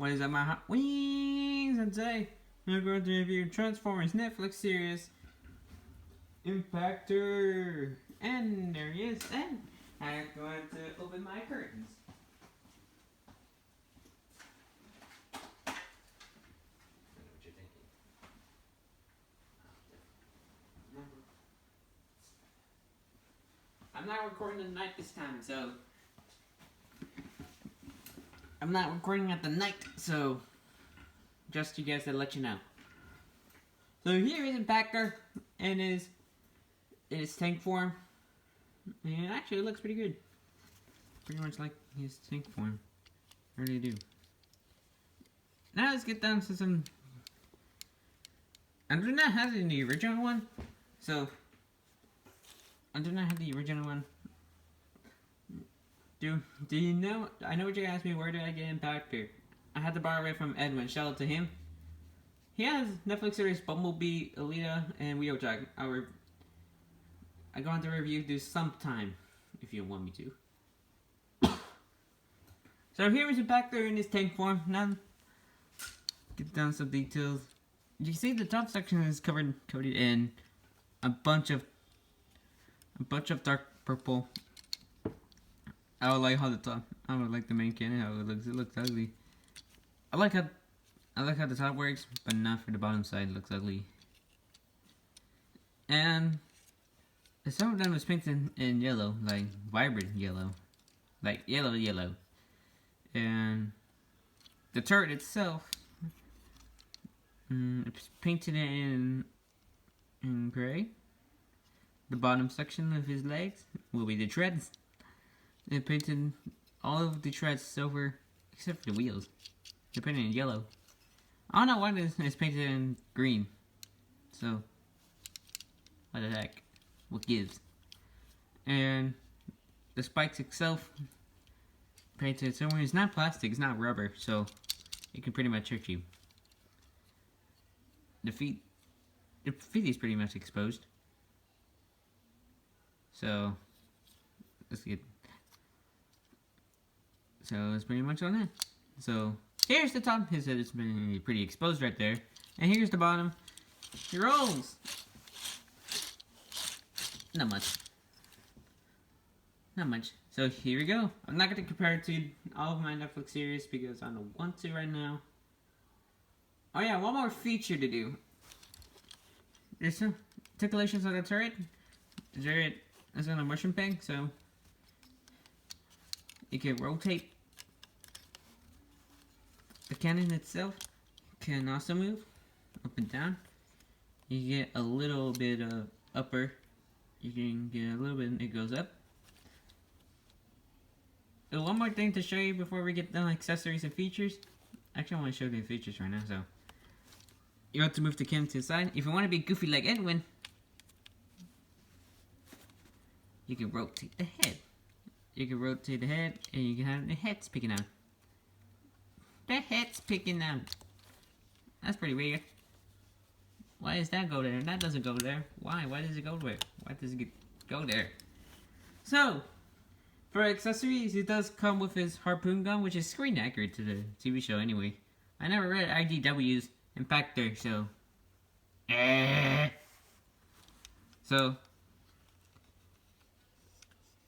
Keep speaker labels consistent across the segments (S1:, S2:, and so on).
S1: What is up, my hot wings? And today we're going to review Transformers Netflix series Impactor. And there he is. And I'm going to open my curtains. I know what you're thinking. I'm not recording at night this time, so I'm not recording at the night, so just you guys to let you know. So here is Impactor in his tank form, and actually it looks pretty good. Pretty much like his tank form. I really do. Now let's get down to some. I do not have it in the original one, so I do not have the original one. Do you know? I know what you asked me. Where did I get Impactor? I had to borrow it from Edwin. Shout out to him. He has Netflix series Bumblebee, Alita, and Wheeljack. I go on to review this sometime if you want me to. So here is Impactor in his tank form. Now get down some details. You see the top section is coated in a bunch of dark purple. I would like how I would like the main cannon, how it looks. It looks ugly. I like how the top works, but not for the bottom side. It looks ugly. And some of them was painted in yellow, like vibrant yellow, like yellow. And the turret itself, it's painted in gray. The bottom section of his legs will be the treads. They painted all of the treads silver, except for the wheels. They're painted in yellow. I don't know why it's painted in green. So, what the heck? What gives? And the spikes itself, painted somewhere. It's not plastic, it's not rubber, so it can pretty much hurt you. The feet is pretty much exposed. So, let's get. So it's pretty much on that. So here's the top. His head is pretty exposed right there. And here's the bottom. He rolls. Not much. Not much. So here we go. I'm not going to compare it to all of my Netflix series because I don't want to right now. Oh yeah, one more feature to do. There's some articulations on the turret. The turret is on a motion peg, so you can rotate. The cannon itself can also move up and down. You get a little bit of upper. You can get a little bit, it goes up. So one more thing to show you before we get done accessories and features. Actually, I want to show you the features right now. So you have to move the cannon to the side. If you want to be goofy like Edwin, you can rotate the head. You can rotate the head, and you can have the head sticking out. The head's picking out. That's pretty weird. Why does that go there? That doesn't go there. Why? Why does it go there? Why does it go there? So, for accessories, it does come with his harpoon gun, which is screen accurate to the TV show anyway. I never read IDW's Impactor, so.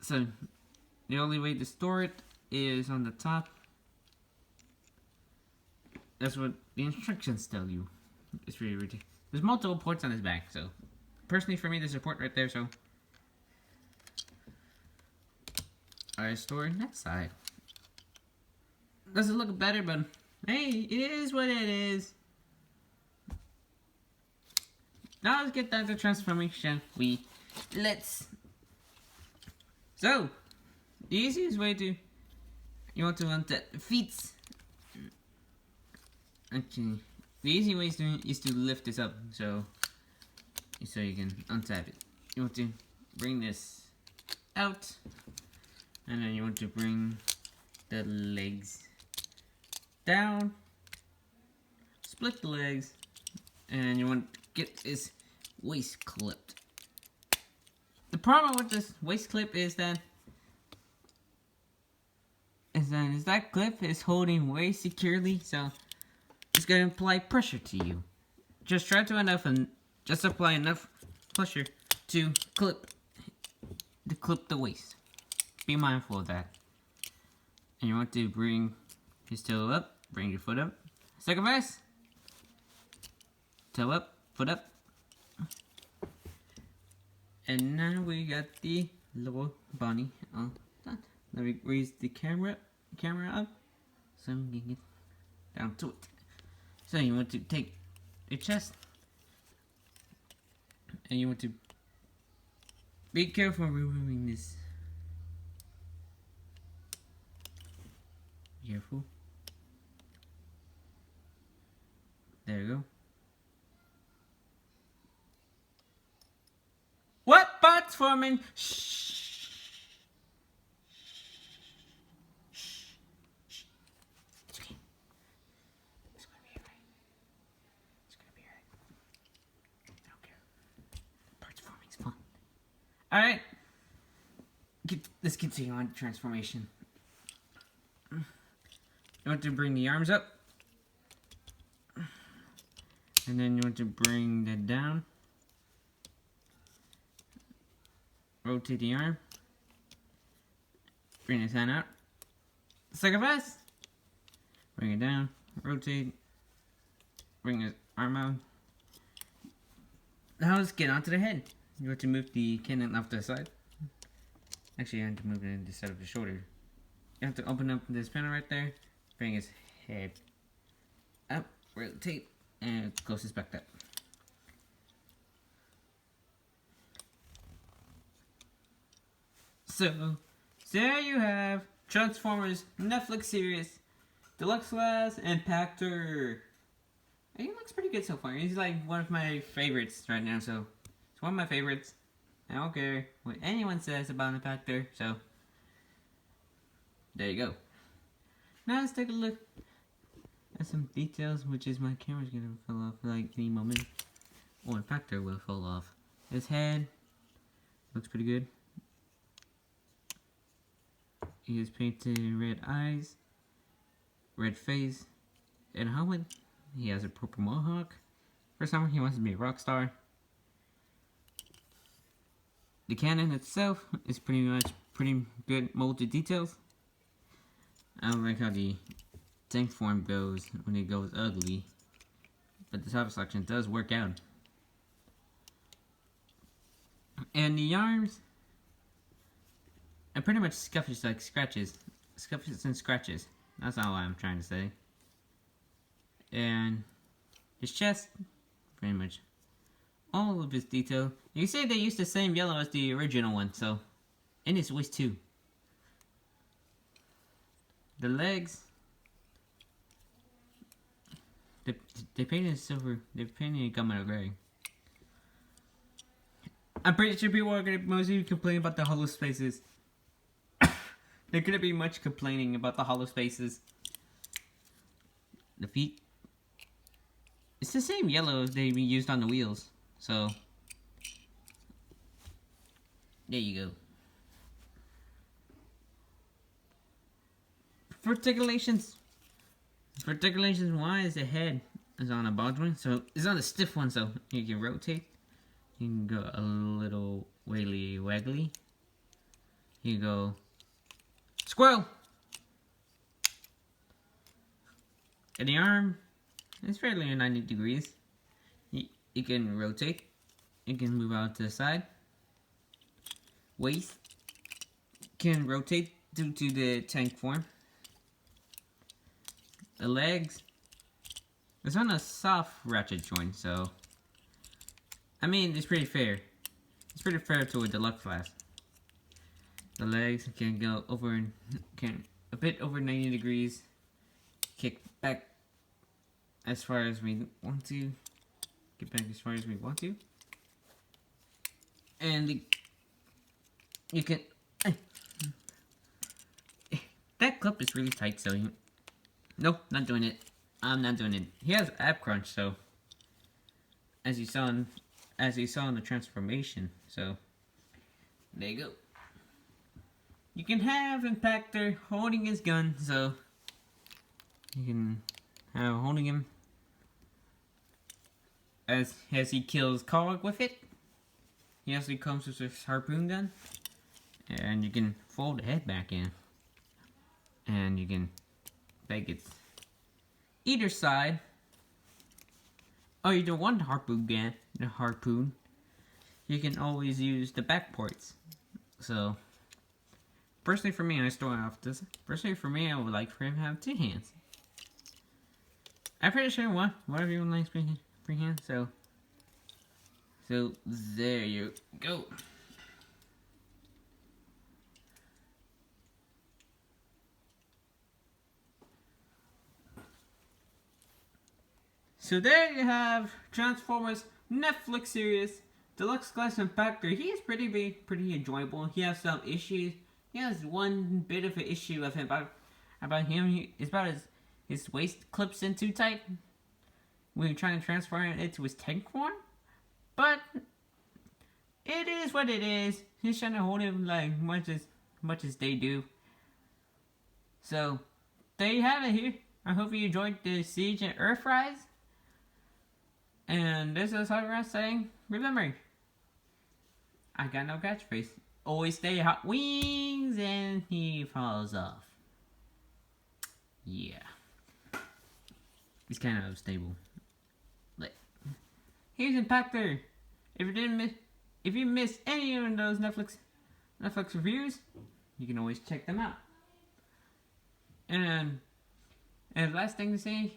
S1: So, the only way to store it is on the top. That's what the instructions tell you. It's really ridiculous. There's multiple ports on his back, so personally for me there's a port right there, so I store it that side. Doesn't look better, but hey, it is what it is. Now let's get down to transformation. So the easiest way to want to untap the feet. Actually, the easy way is to lift this up, so you can untap it. You want to bring this out, and then you want to bring the legs down, split the legs, and you want to get this waist clipped. The problem with this waist clip is that is that clip is holding way securely, so it's going to apply pressure to you. Just try to just apply enough pressure to clip the waist. Be mindful of that. And you want to bring his toe up, bring your foot up. Second verse. Toe up, foot up. And now we got the lower body all done. Let me raise the camera up so we can get down to it. So you want to take your chest and you want to be careful removing this. Careful. There you go. What parts forming? Shh. It's okay. It's gonna be alright. It's gonna be alright. I don't care. Parts forming's fun. Alright. Let's continue on transformation. You want to bring the arms up. And then you want to bring that down. Rotate the arm. Bring his hand out. Second pass. Bring it down. Rotate. Bring his arm out. Now let's get onto the head. You want to move the cannon off to the side. Actually, you have to move it instead of the shoulder. You have to open up this panel right there. Bring his head up. Rotate. And close his back up. So, there you have Transformers Netflix series Deluxe Class Impactor. He looks pretty good so far. He's like one of my favorites right now, so it's one of my favorites. I don't care what anyone says about Impactor, so there you go. Now let's take a look at some details, which is my camera's gonna fall off like any moment. Oh, Impactor will fall off. His head looks pretty good. He has painted red eyes, red face, and a helmet. He has a purple mohawk. For some reason, he wants to be a rock star. The cannon itself is pretty good molded details. I don't like how the tank form goes when it goes ugly, but the top section does work out. And the arms are pretty much scuffs like scratches. Scuffs and scratches. That's all I'm trying to say. And his chest, pretty much all of his detail. You can say they used the same yellow as the original one, so. And his waist too. The legs, they painted silver. They painted Gummo gray. I'm pretty sure people are gonna mostly complain about the hollow spaces. There couldn't be much complaining about the hollow spaces. The feet, it's the same yellow as they used on the wheels. So there you go. For articulations wise, the head is on a ball joint, so it's on a stiff one, so you can rotate. You can go a little wiggly waggly. You can go squirrel. And the arm is fairly 90 degrees. You can rotate. You can move out to the side. Waist can rotate due to the tank form. The legs, it's on a soft ratchet joint, so I mean it's pretty fair. It's pretty fair to a deluxe class. The legs can go over and can a bit over 90 degrees, kick back as far as we want to, get back as far as we want to, and you can. That clip is really tight, so you. Nope, not doing it. I'm not doing it. He has ab crunch, so as you saw in the transformation. So there you go. you can have Impactor holding his gun, so you can have holding him as he kills Cog with it. He also comes with his harpoon gun, and you can fold the head back in, and you can make it either side. Oh, you don't want the harpoon gun, you can always use the back ports. So, personally for me, I would like for him to have 2 hands. I'm pretty sure one of everyone likes free hands, so there you go. So there you have Transformers Netflix series Deluxe Class Impactor. He is pretty enjoyable. He has some issues. He has one bit of an issue of him about him. It's about his waist clips in too tight when you're trying to transfer it to his tank form. But it is what it is. He's trying to hold him like much as they do. So there you have it here. I hope you enjoyed the Siege and Earthrise. And this is Hot saying, remember, I got no catchphrase. Always stay hot wings, and he falls off. Yeah. He's kind of unstable. Like, here's Impactor. If you missed any of those Netflix reviews, you can always check them out. And last thing to say,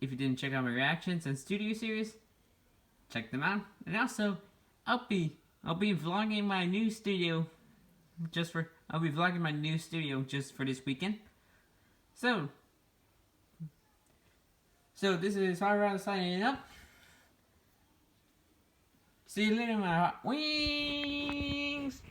S1: if you didn't check out my reactions and studio series, check them out. And also, I'll be vlogging my new studio just for this weekend. So this is Hard signing up. See you later, my hot wings.